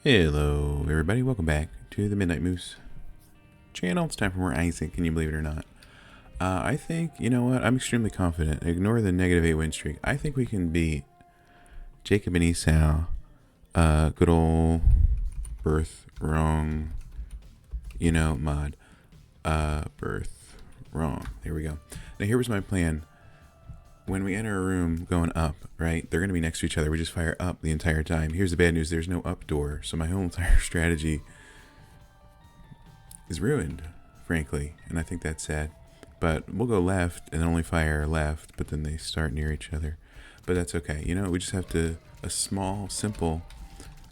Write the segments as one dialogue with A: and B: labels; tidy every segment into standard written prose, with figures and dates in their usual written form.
A: Hello, everybody. Welcome back to the Midnight Moose channel. It's time for more Isaac. Can you believe it or not? I think, you know what? I'm extremely confident. Ignore the -8 win streak. I think we can beat Jacob and Esau. Good old Birthwrong, mod. Birthwrong. There we go. Now, here was my plan. When we enter a room going up, right, they're going to be next to each other. We just fire up the entire time. Here's the bad news. There's no up door. So my whole entire strategy is ruined, frankly. And I think that's sad. But we'll go left and only fire left. But then they start near each other. But that's okay. You know, we just have to, a small, simple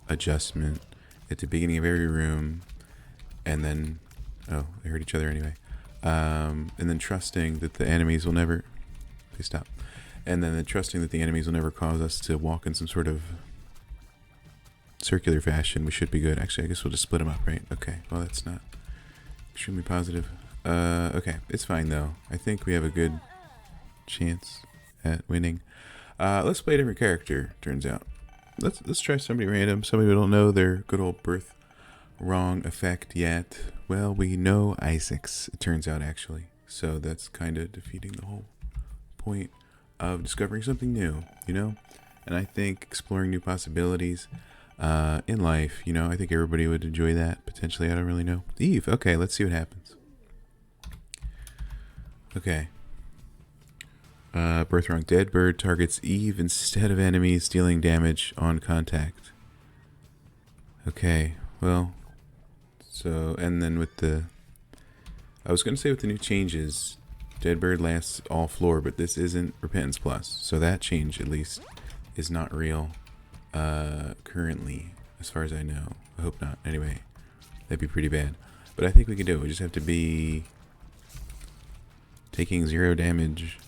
A: adjustment at the beginning of every room. And then, oh, they hurt each other anyway. And then trusting that the enemies will never, please stop. And then trusting that the enemies will never cause us to walk in some sort of circular fashion. We should be good. Actually, I guess we'll just split them up, right? Okay. Well, that's not extremely positive. Okay. It's fine, though. I think we have a good chance at winning. Let's play a different character, turns out. Let's try somebody random. Somebody we don't know their good old Birthwrong effect yet. Well, we know Isaac's, it turns out, actually. So that's kind of defeating the whole point of discovering something new, you know? And I think exploring new possibilities in life, you know, I think everybody would enjoy that, potentially. I don't really know. Eve, okay, let's see what happens. Okay. Birthwrong. Dead bird targets Eve instead of enemies, dealing damage on contact. Okay, well, so, and then with the, I was going to say with the new changes, Dead bird lasts all floor, but this isn't Repentance Plus. So that change, at least, is not real currently, as far as I know. I hope not. Anyway, that'd be pretty bad. But I think we can do it. We just have to be taking 0 damage.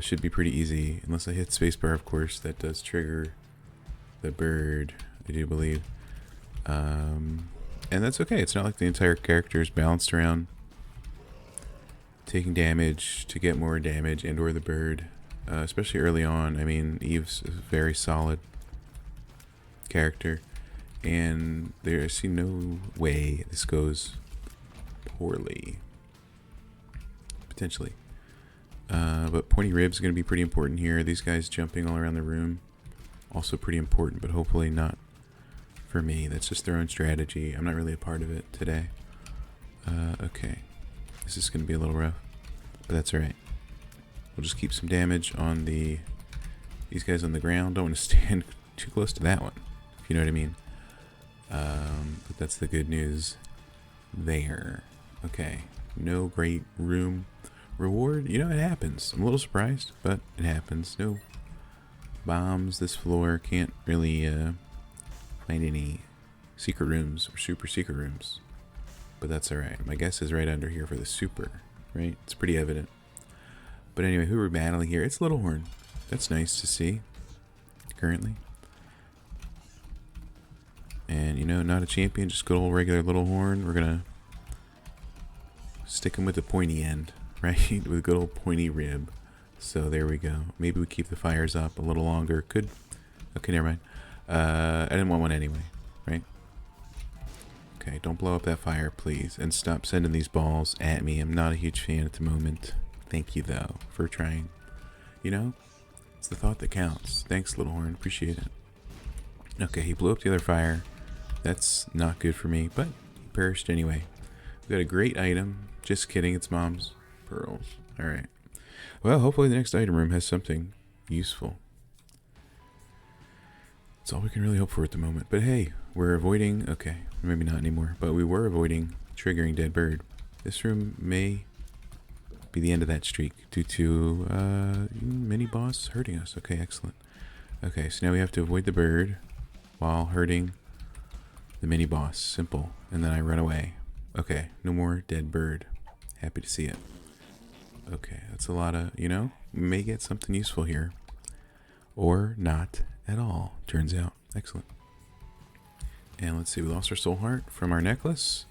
A: Should be pretty easy. Unless I hit spacebar, of course. That does trigger the bird, I do believe. And that's okay. It's not like the entire character is balanced around taking damage to get more damage and or the bird, especially early on. I mean, Eve's a very solid character, and I see no way this goes poorly, potentially. But pointy ribs is going to be pretty important here. These guys jumping all around the room, also pretty important, but hopefully not for me. That's just their own strategy. I'm not really a part of it today. Okay. This is going to be a little rough, but that's alright. We'll just keep some damage on these guys on the ground. Don't want to stand too close to that one, if you know what I mean. But that's the good news there. Okay. No great room reward. You know, it happens. I'm a little surprised, but it happens. No bombs this floor. Can't really find any secret rooms or super secret rooms. But that's alright. My guess is right under here for the super, right? It's pretty evident. But anyway, who we're battling here? It's Little Horn. That's nice to see, currently. And, you know, not a champion, just good old regular Little Horn. We're going to stick him with the pointy end, right? With good old pointy rib. So there we go. Maybe we keep the fires up a little longer. Could. Okay, never mind. I didn't want one anyway, right? Okay, don't blow up that fire, please. And stop sending these balls at me. I'm not a huge fan at the moment. Thank you, though, for trying. You know, it's the thought that counts. Thanks, Little Horn. Appreciate it. Okay, he blew up the other fire. That's not good for me, but he perished anyway. We got a great item. Just kidding, it's Mom's pearls. Alright. Well, hopefully the next item room has something useful. That's all we can really hope for at the moment. But hey, we're avoiding, okay, maybe not anymore, but we were avoiding triggering dead bird. This room may be the end of that streak due to mini boss hurting us. Okay, excellent. Okay, so now we have to avoid the bird while hurting the mini boss. Simple. And then I run away. Okay, no more dead bird. Happy to see it. Okay, that's a lot of, you know, we may get something useful here. Or not at all, turns out. Excellent. And let's see, we lost our soul heart from our necklace.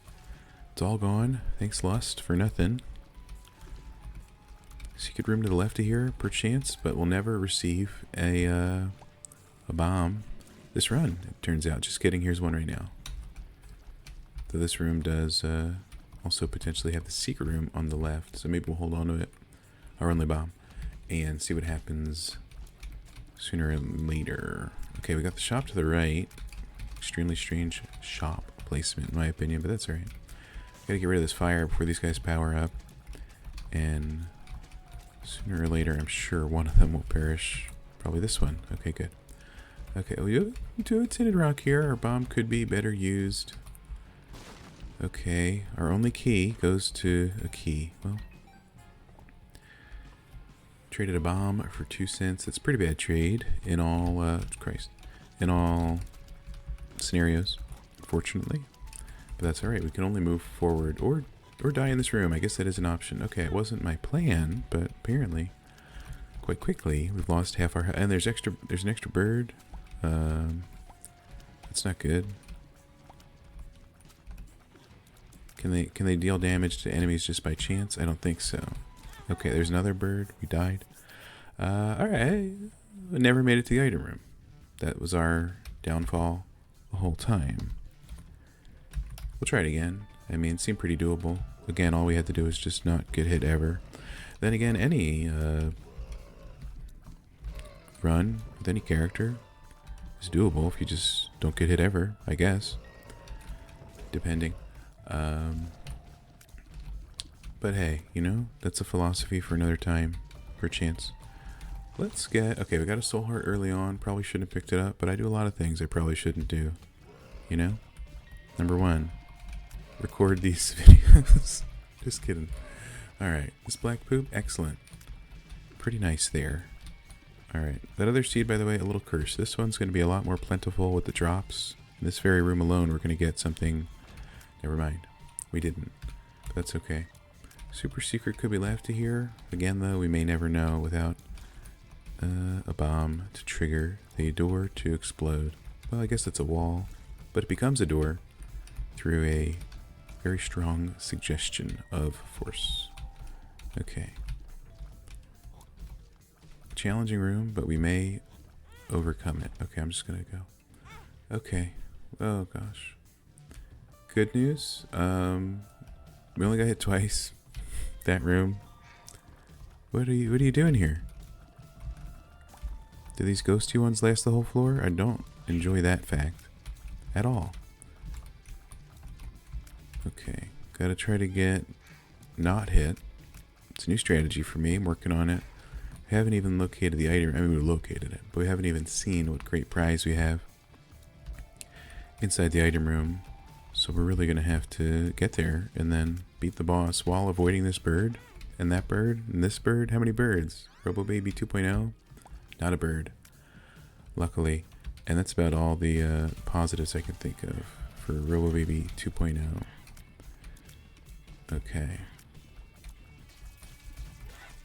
A: It's all gone. Thanks, Lust, for nothing. Secret room to the left of here, perchance, but we'll never receive a bomb. this run, it turns out. Just kidding, here's one right now. Though this room does also potentially have the secret room on the left, so maybe we'll hold on to it, our only bomb, and see what happens sooner or later. Okay, we got the shop to the right. Extremely strange shop placement in my opinion, but that's alright. Gotta get rid of this fire before these guys power up, and sooner or later I'm sure one of them will perish. Probably this one. Okay, good. Okay, we do a tinted rock here. Our bomb could be better used. Okay, our only key goes to a key. Well, traded a bomb for 2 cents. That's a pretty bad trade in all, in all scenarios, fortunately. But that's alright, we can only move forward or die in this room. I guess that is an option. Okay, it wasn't my plan, but apparently, quite quickly, we've lost half our... And there's an extra bird. That's not good. Can they deal damage to enemies just by chance? I don't think so. Okay, there's another bird. We died. Alright. We never made it to the item room. That was our downfall the whole time. We'll try it again. I mean, it seemed pretty doable. Again, all we had to do is just not get hit ever. Then again, any run with any character is doable if you just don't get hit ever, I guess. Depending. But hey, you know, that's a philosophy for another time, for a chance. Let's get... Okay, we got a soul heart early on. Probably shouldn't have picked it up, but I do a lot of things I probably shouldn't do. You know? Number 1, record these videos. Just kidding. Alright, this black poop, excellent. Pretty nice there. Alright, that other seed, by the way, a little cursed. This one's going to be a lot more plentiful with the drops. In this very room alone, we're going to get something... Never mind. We didn't. But that's okay. Super secret could be left to here. Again, though, we may never know without a bomb to trigger the door to explode. Well, I guess it's a wall, but it becomes a door through a very strong suggestion of force. Okay. Challenging room, but we may overcome it. Okay, I'm just gonna go. Okay. Oh gosh. Good news. We only got hit twice. That room. What are you doing here? Do these ghosty ones last the whole floor? I don't enjoy that fact at all. Okay, gotta try to get not hit. It's a new strategy for me. I'm working on it. We haven't even located the item. I mean, we located it, but we haven't even seen what great prize we have inside the item room. So we're really gonna have to get there and then beat the boss while avoiding this bird and that bird and this bird. How many birds? Robo Baby 2.0? Not a bird, luckily. And that's about all the positives I can think of for Robo Baby 2.0. Okay.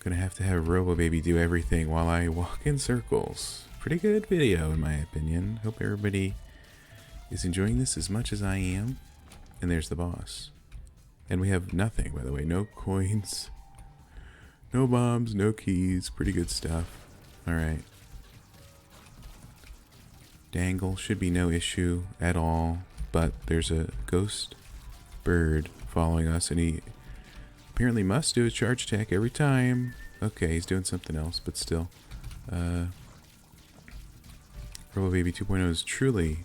A: Gonna have to have Robo Baby do everything while I walk in circles. Pretty good video in my opinion. Hope everybody is enjoying this as much as I am. And there's the boss. And we have nothing, by the way. No coins. No bombs, no keys. Pretty good stuff. Alright. Dangle should be no issue at all. But there's a ghost bird following us. And he apparently must do a charge attack every time. Okay, he's doing something else, but still. Robo Baby 2.0 is truly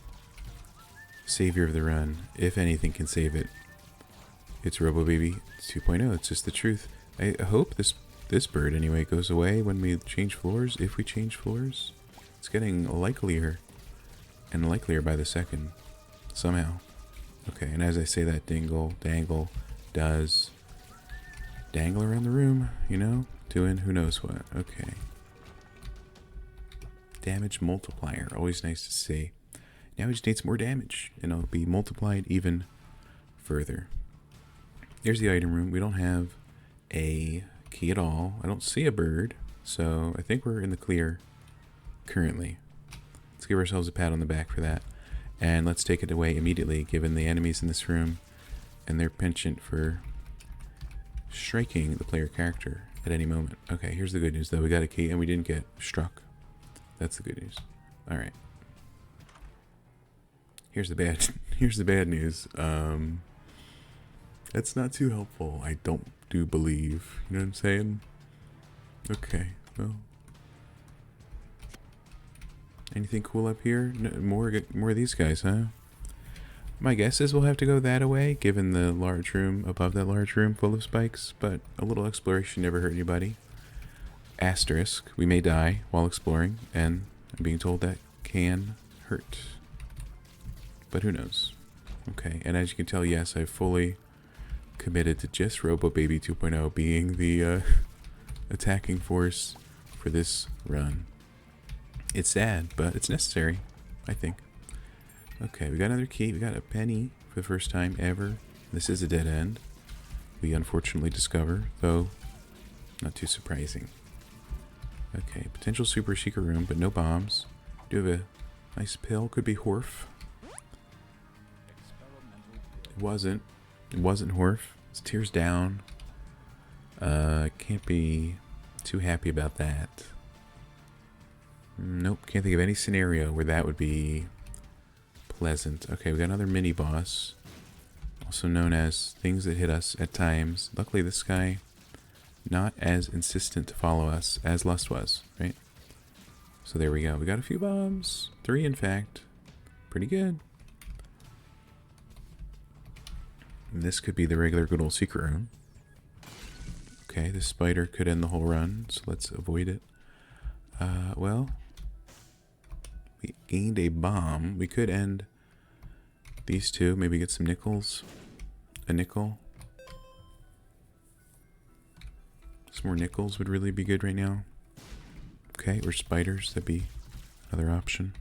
A: savior of the run. If anything can save it, it's Robo Baby 2.0. It's just the truth. I hope this bird anyway goes away when we change floors. If we change floors, it's getting likelier and likelier by the second somehow. Okay, and as I say that, dangle does dangle around the room, you know, doing who knows what. Okay. Damage multiplier, always nice to see. Now we just need some more damage, and it'll be multiplied even further. Here's the item room. We don't have a key at all. I don't see a bird, so I think we're in the clear currently. Let's give ourselves a pat on the back for that. And let's take it away immediately, given the enemies in this room and their penchant for striking the player character at any moment. Okay, here's the good news, though. We got a key, and we didn't get struck. That's the good news. Alright. Here's the bad. Here's the bad news. That's not too helpful. I don't do believe. You know what I'm saying? Okay. Well. Anything cool up here? No, more of these guys, huh? My guess is we'll have to go that way, given the large room above that large room full of spikes. But a little exploration never hurt anybody. Asterisk: we may die while exploring, and I'm being told that can hurt. But who knows? Okay, and as you can tell, yes, I've fully committed to just Robo Baby 2.0 being the attacking force for this run. It's sad, but it's necessary, I think. Okay, we got another key. We got a penny for the first time ever. This is a dead end, we unfortunately discover, though not too surprising. Okay, potential super secret room, but no bombs. Do have a nice pill. Could be Horf. It wasn't. It wasn't Horf. It's tears down. Can't be too happy about that. Nope, can't think of any scenario where that would be pleasant. Okay, we got another mini boss, also known as things that hit us at times. Luckily, this guy not as insistent to follow us as Lust was, right? So there we go. We got a few bombs. 3, in fact. Pretty good. And this could be the regular good old secret room. Okay, this spider could end the whole run, so let's avoid it. Well, we gained a bomb. We could end these two, maybe get some nickels. A nickel. Some more nickels would really be good right now. Okay, or spiders, that'd be another option.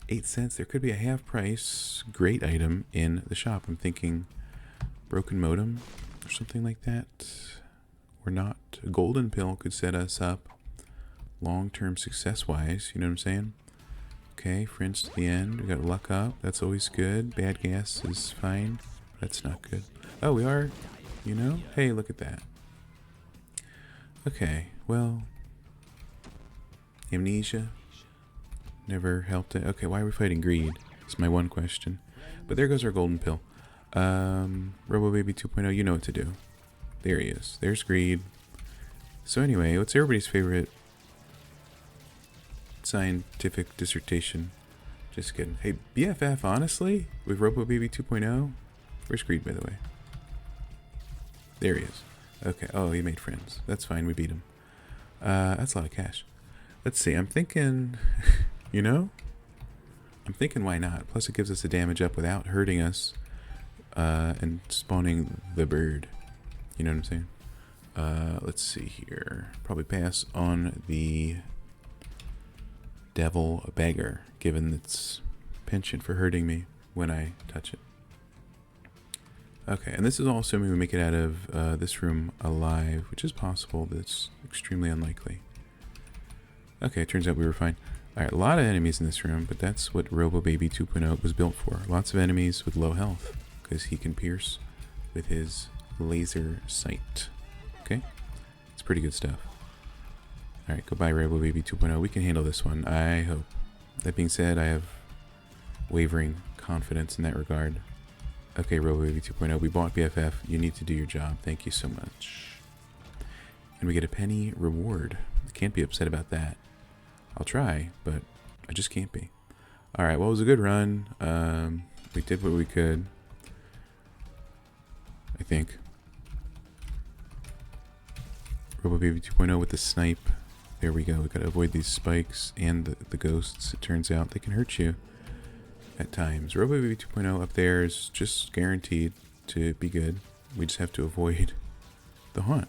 A: 8 cents, there could be a half price great item in the shop. I'm thinking broken modem or something like that. Or not. A golden pill could set us up long-term success-wise, you know what I'm saying? Okay, friends to the end. We got luck up. That's always good. Bad gas is fine. That's not good. Oh, we are, you know? Hey, look at that. Okay, well. Amnesia. Never helped it. Okay, why are we fighting greed? That's my one question. But there goes our golden pill. Robo Baby 2.0, you know what to do. There he is. There's greed. So anyway, what's everybody's favorite scientific dissertation? Just kidding. Hey, BFF, honestly, with Robo Baby 2.0, where's greed, by the way? There he is. Okay. Oh, he made friends. That's fine. We beat him. That's a lot of cash. Let's see. I'm thinking, you know, I'm thinking why not? Plus, it gives us a damage up without hurting us and spawning the bird. You know what I'm saying? Let's see here. Probably pass on the devil beggar, given its penchant for hurting me when I touch it. Okay, and this is all assuming we make it out of this room alive, which is possible, but it's extremely unlikely. Okay, it turns out we were fine. Alright, a lot of enemies in this room, but that's what Robo Baby 2.0 was built for. Lots of enemies with low health, because he can pierce with his laser sight. Okay, it's pretty good stuff. Alright, goodbye Robo Baby 2.0. We can handle this one, I hope. That being said, I have wavering confidence in that regard. Okay, Robo Baby 2.0, we bought BFF. You need to do your job. Thank you so much. And we get a penny reward. I can't be upset about that. I'll try, but I just can't be. Alright, well, it was a good run. We did what we could. I think. Robo Baby 2.0 with the snipe. There we go. We gotta avoid these spikes and the ghosts. It turns out they can hurt you at times. Robo Baby 2.0 up there is just guaranteed to be good. We just have to avoid the haunt.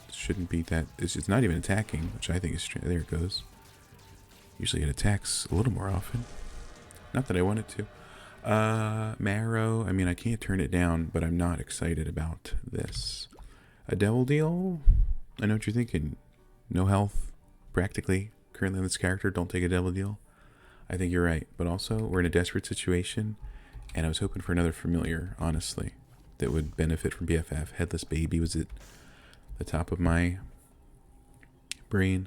A: It shouldn't be that. It's not even attacking, which I think is strange. There it goes. Usually it attacks a little more often. Not that I want it to. Marrow. I mean, I can't turn it down, but I'm not excited about this. A devil deal? I know what you're thinking. No health, practically, currently on this character. Don't take a devil deal. I think you're right. But also, we're in a desperate situation, and I was hoping for another familiar, honestly, that would benefit from BFF. Headless Baby was at the top of my brain.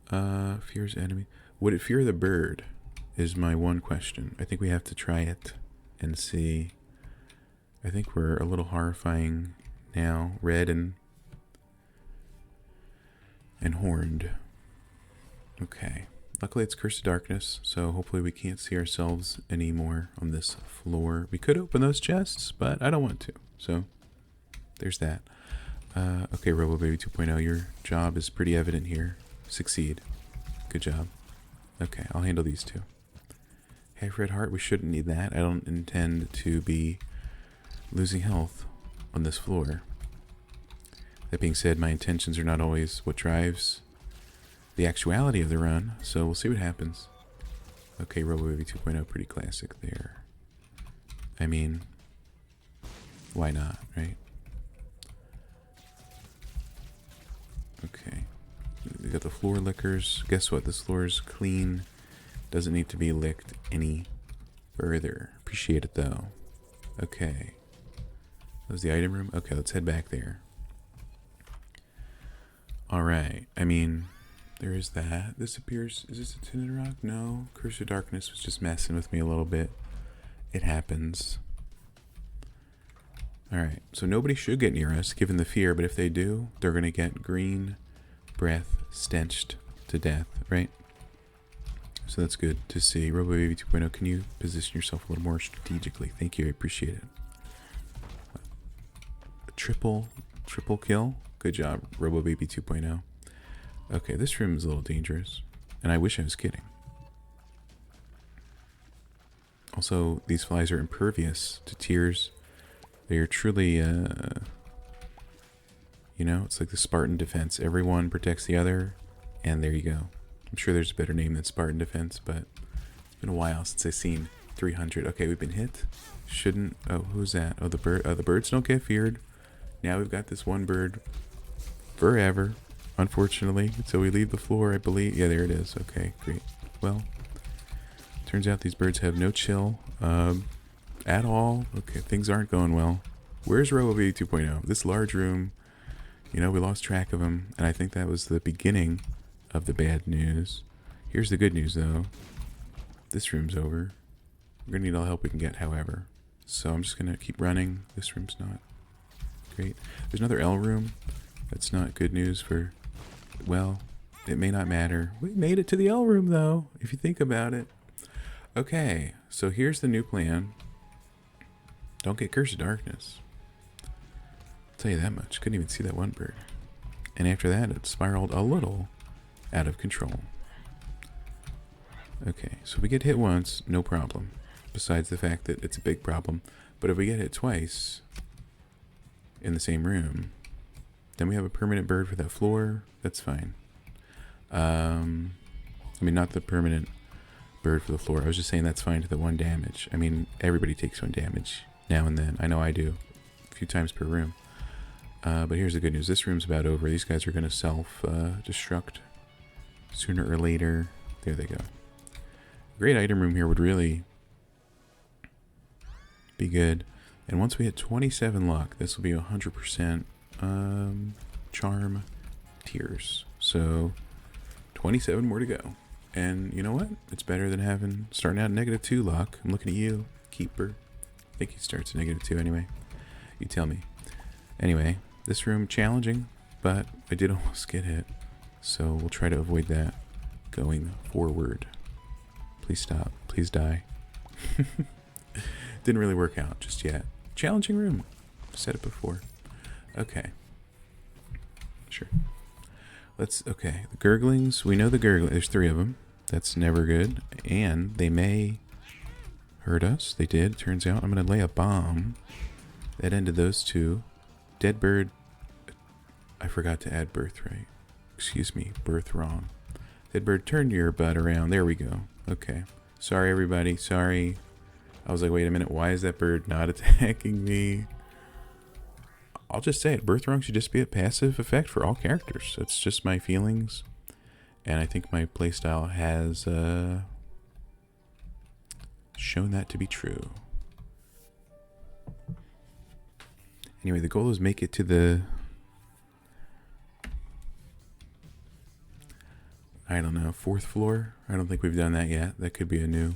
A: Fears enemy. Would it fear the bird is my one question. I think we have to try it and see. I think we're a little horrifying now. Red and horned. Okay. Luckily it's Curse of Darkness, so hopefully we can't see ourselves anymore on this floor. We could open those chests, but I don't want to. So there's that. Okay, RoboBaby 2.0, your job is pretty evident here. Succeed. Good job. Okay, I'll handle these two. Hey, Red Heart, we shouldn't need that. I don't intend to be losing health on this floor. That being said, my intentions are not always what drives the actuality of the run, so we'll see what happens. Okay, RoboBaby 2.0, pretty classic there. I mean, why not, right? Okay. We got the floor lickers. Guess what? This floor is clean. Doesn't need to be licked any further. Appreciate it, though. Okay. That was the item room? Okay, let's head back there. Alright. I mean, there is that. This appears... Is this a tinted rock? No. Curse of Darkness was just messing with me a little bit. It happens. Alright, so nobody should get near us, given the fear, but if they do, they're going to get green breath stenched to death, right? So that's good to see. RoboBaby 2.0, can you position yourself a little more strategically? Thank you, I appreciate it. A triple kill? Good job, RoboBaby 2.0. Okay, this room is a little dangerous, and I wish I was kidding. Also, these flies are impervious to tears. They are truly, you know, it's like the Spartan defense. Everyone protects the other, and there you go. I'm sure there's a better name than Spartan defense, but it's been a while since I've seen 300. Okay, we've been hit. Shouldn't... Oh, who's that? Oh, the bird. The birds don't get feared. Now we've got this one bird forever, unfortunately. So we leave the floor, I believe. Yeah, there it is. Okay, great. Well, turns out these birds have no chill. At all. Okay, things aren't going well. Where's RoboBaby 2.0? This large room, you know, we lost track of him, and I think that was the beginning of the bad news. Here's the good news, though. This room's over. We're gonna need all the help we can get, however. So I'm just gonna keep running. This room's not great. There's another L room. That's not good news for... Well, it may not matter. We made it to the L room, though, if you think about it. Okay, so here's the new plan. Don't get Curse of Darkness. I'll tell you that much. Couldn't even see that one bird. And after that, it spiraled a little out of control. Okay, so if we get hit once, no problem. Besides the fact that it's a big problem. But if we get hit twice in the same room, then we have a permanent bird for that floor. That's fine. I mean, not the permanent bird for the floor. I was just saying that's fine to the one damage. I mean, everybody takes one damage now and then. I know I do. A few times per room. But here's the good news. This room's about over. These guys are going to self-destruct sooner or later. There they go. A great item room here would really be good. And once we hit 27 luck, this will be 100% charm tears. So 27 more to go. And you know what? It's better than starting out -2 luck. I'm looking at you, Keeper. I think he starts at -2 anyway. You tell me. Anyway, this room challenging, but I did almost get hit. So we'll try to avoid that going forward. Please stop. Please die. Didn't really work out just yet. Challenging room. Said it before. Okay. Sure. Okay. The gurglings. We know the gurgling. There's 3 of them. That's never good. And they may hurt us. They did. Turns out I'm going to lay a bomb. That ended those 2. Dead bird. I forgot to add Birthright. Excuse me. Birthwrong. Dead bird, turn your butt around. There we go. Okay. Sorry, everybody. Sorry. I was like, wait a minute. Why is that bird not attacking me? I'll just say it. Birthwrong should just be a passive effect for all characters. That's just my feelings. And I think my playstyle has shown that to be true. Anyway, the goal is make it to the... I don't know, 4th floor? I don't think we've done that yet. That could be a new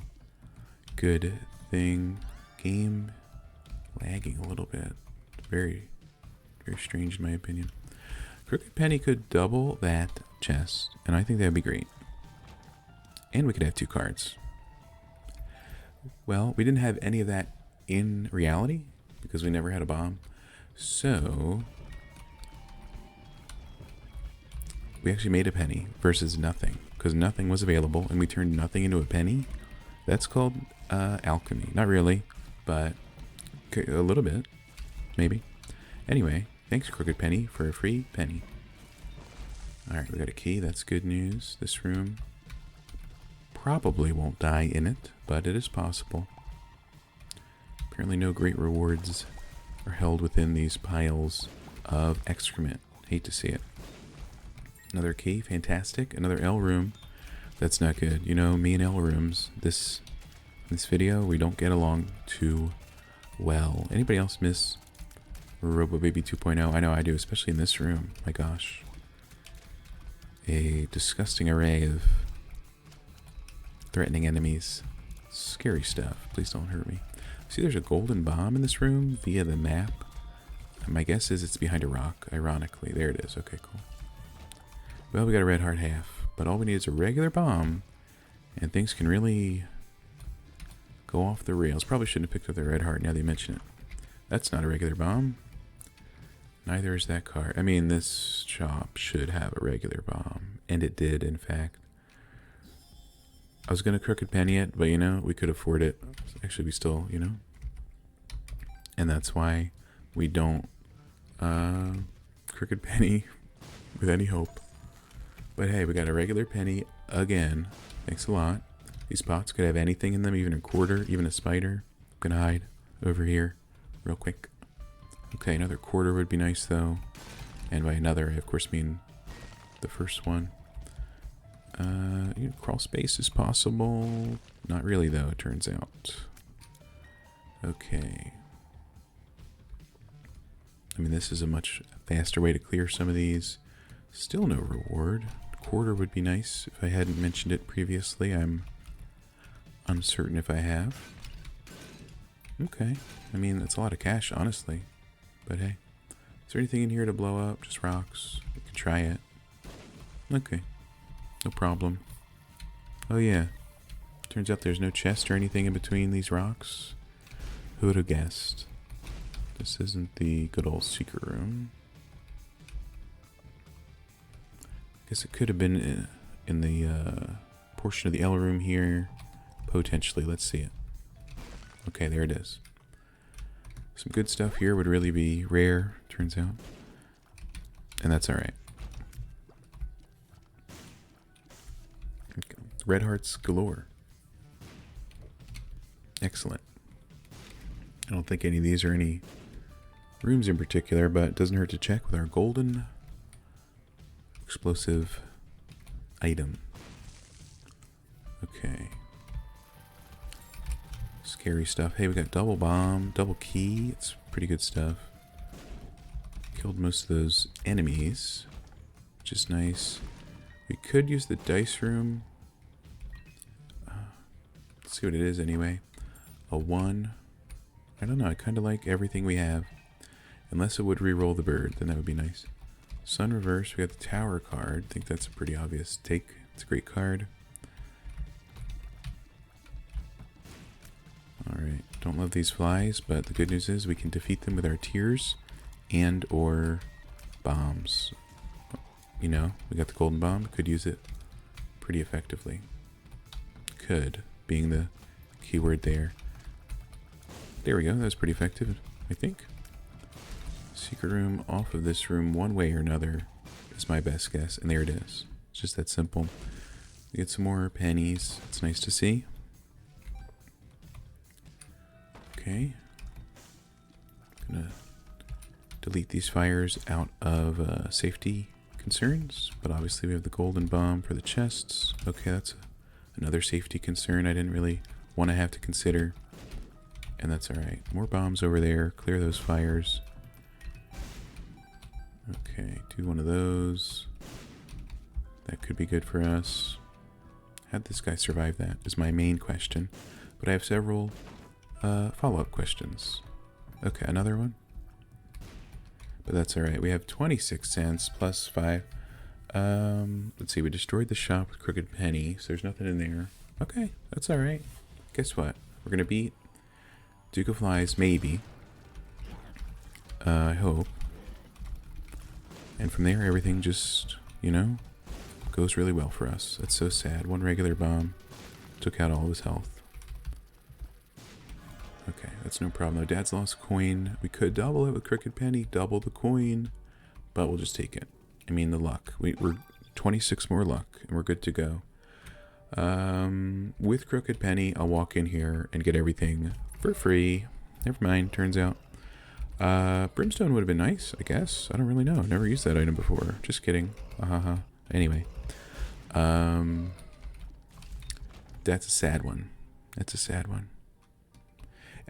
A: good thing. Game lagging a little bit. Very, very strange in my opinion. Crooked Penny could double that chest, and I think that would be great. And we could have 2 cards. Well, we didn't have any of that in reality because we never had a bomb. So we actually made a penny versus nothing because nothing was available and we turned nothing into a penny. That's called alchemy. Not really, but a little bit, maybe. Anyway, thanks Crooked Penny for a free penny. Alright, we got a key. That's good news. This room probably won't die in it, but it is possible. Apparently no great rewards are held within these piles of excrement. Hate to see it. Another key, fantastic. Another L room. That's not good. You know, me and L rooms, this video, we don't get along too well. Anybody else miss Robo Baby 2.0? I know I do, especially in this room. My gosh. A disgusting array of threatening enemies. Scary stuff. Please don't hurt me. See, there's a golden bomb in this room via the map. My guess is it's behind a rock, ironically. There it is. Okay, cool. Well, we got a red heart half, but all we need is a regular bomb, and things can really go off the rails. Probably shouldn't have picked up the red heart now that you mention it. That's not a regular bomb. Neither is that card. I mean, this shop should have a regular bomb, and it did, in fact. I was going to Crooked Penny it, but, you know, we could afford it. Actually, we still, you know. And that's why we don't Crooked Penny with any hope. But hey, we got a regular penny again. Thanks a lot. These pots could have anything in them, even a quarter, even a spider. I'm going to hide over here real quick. Okay, another quarter would be nice, though. And by another, I, of course, mean the first one. Crawl space is possible. Not really, though, it turns out. Okay. I mean, this is a much faster way to clear some of these. Still no reward. Quarter would be nice if I hadn't mentioned it previously. I'm uncertain if I have. Okay. I mean, that's a lot of cash, honestly. But hey. Is there anything in here to blow up? Just rocks. We can try it. Okay. No problem. Oh yeah. Turns out there's no chest or anything in between these rocks. Who would have guessed? This isn't the good old secret room. I guess it could have been in the portion of the L room here. Potentially. Let's see it. Okay, there it is. Some good stuff here would really be rare, turns out. And that's alright. Okay. Red hearts galore. Excellent. I don't think any of these are any rooms in particular, but it doesn't hurt to check with our golden explosive item. Okay. Scary stuff. Hey, we got double bomb, double key. It's pretty good stuff. Killed most of those enemies, which is nice. We could use the dice room. Let's see what it is anyway. A 1. I don't know. I kind of like everything we have. Unless it would re-roll the bird, then that would be nice. Sun reverse. We got the tower card. I think that's a pretty obvious take. It's a great card. Alright. Don't love these flies, but the good news is we can defeat them with our tears and or bombs. You know, we got the golden bomb. Could use it pretty effectively. Could, being the keyword there. There we go. That was pretty effective, I think. Secret room off of this room one way or another is my best guess. And there it is. It's just that simple. We get some more pennies. It's nice to see. Okay. Gonna delete these fires out of safety concerns. But obviously we have the golden bomb for the chests. Okay, that's another safety concern I didn't really want to have to consider. And that's alright. More bombs over there. Clear those fires. Okay, do one of those. That could be good for us. How'd this guy survive that is my main question. But I have several follow-up questions. Okay, another one. But that's alright. We have 26 cents plus 5. Let's see. We destroyed the shop with Crooked Penny, so there's nothing in there. Okay, that's alright. Guess what? We're going to beat Duke of Flies, maybe. I hope. And from there, everything just, you know, goes really well for us. That's so sad. One regular bomb took out all of his health. Okay, that's no problem though. Dad's lost coin. We could double it with Crooked Penny, double the coin, but we'll just take it. I mean, the luck. We're 26 more luck, and we're good to go. With Crooked Penny, I'll walk in here and get everything for free. Never mind, turns out. Brimstone would have been nice, I guess. I don't really know. Never used that item before. Just kidding. Anyway. That's a sad one. That's a sad one.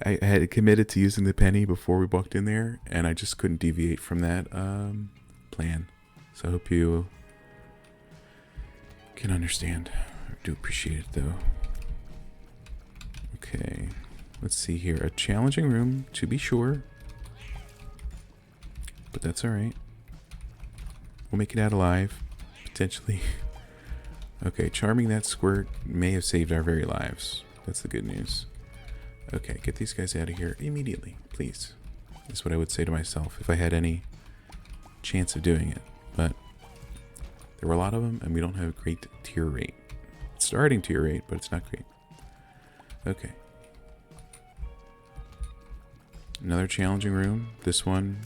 A: I had committed to using the penny before we walked in there, and I just couldn't deviate from that plan. So I hope you can understand. I do appreciate it, though. Okay. Let's see here. A challenging room, to be sure. But that's alright. We'll make it out alive. Potentially. Okay, charming that squirt may have saved our very lives. That's the good news. Okay, get these guys out of here immediately, please. That's what I would say to myself if I had any chance of doing it. But there were a lot of them, and we don't have a great tier rate. It's starting tier rate, but it's not great. Okay. Another challenging room. This one,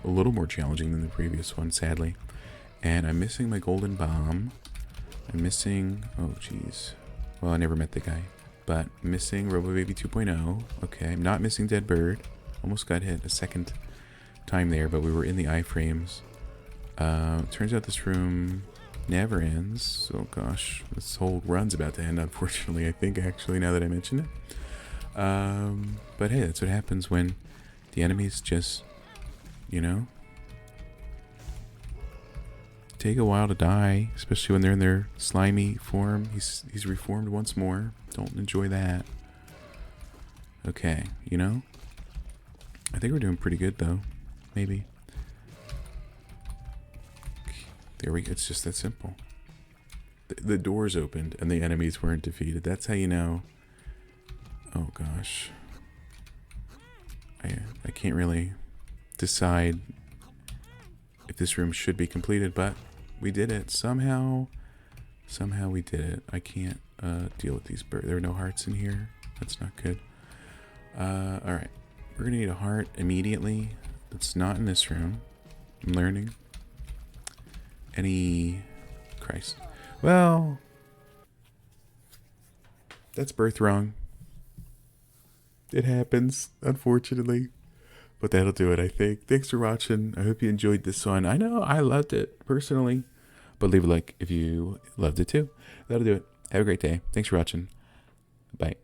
A: a little more challenging than the previous one, sadly. And I'm missing my golden bomb. I'm missing... Oh, jeez. Well, I never met the guy. But missing RoboBaby 2.0. Okay, I'm not missing Dead Bird. Almost got hit a second time there, but we were in the iframes. Turns out this room never ends. Oh gosh, this whole run's about to end, unfortunately, I think, actually, now that I mention it. But hey, that's what happens when the enemies just, you know, take a while to die, especially when they're in their slimy form. He's reformed once more. Don't enjoy that. Okay, you know? I think we're doing pretty good, though. Maybe. There we go. It's just that simple. The doors opened and the enemies weren't defeated. That's how you know. Oh, gosh. I can't really decide if this room should be completed, but we did it. Somehow we did it. I can't deal with these birds. There are no hearts in here. That's not good. Alright. We're going to need a heart immediately. That's not in this room. I'm learning. Christ. Well, that's Birthwrong. It happens, unfortunately. But that'll do it, I think. Thanks for watching. I hope you enjoyed this one. I know I loved it, personally. But leave a like if you loved it too. That'll do it. Have a great day. Thanks for watching. Bye.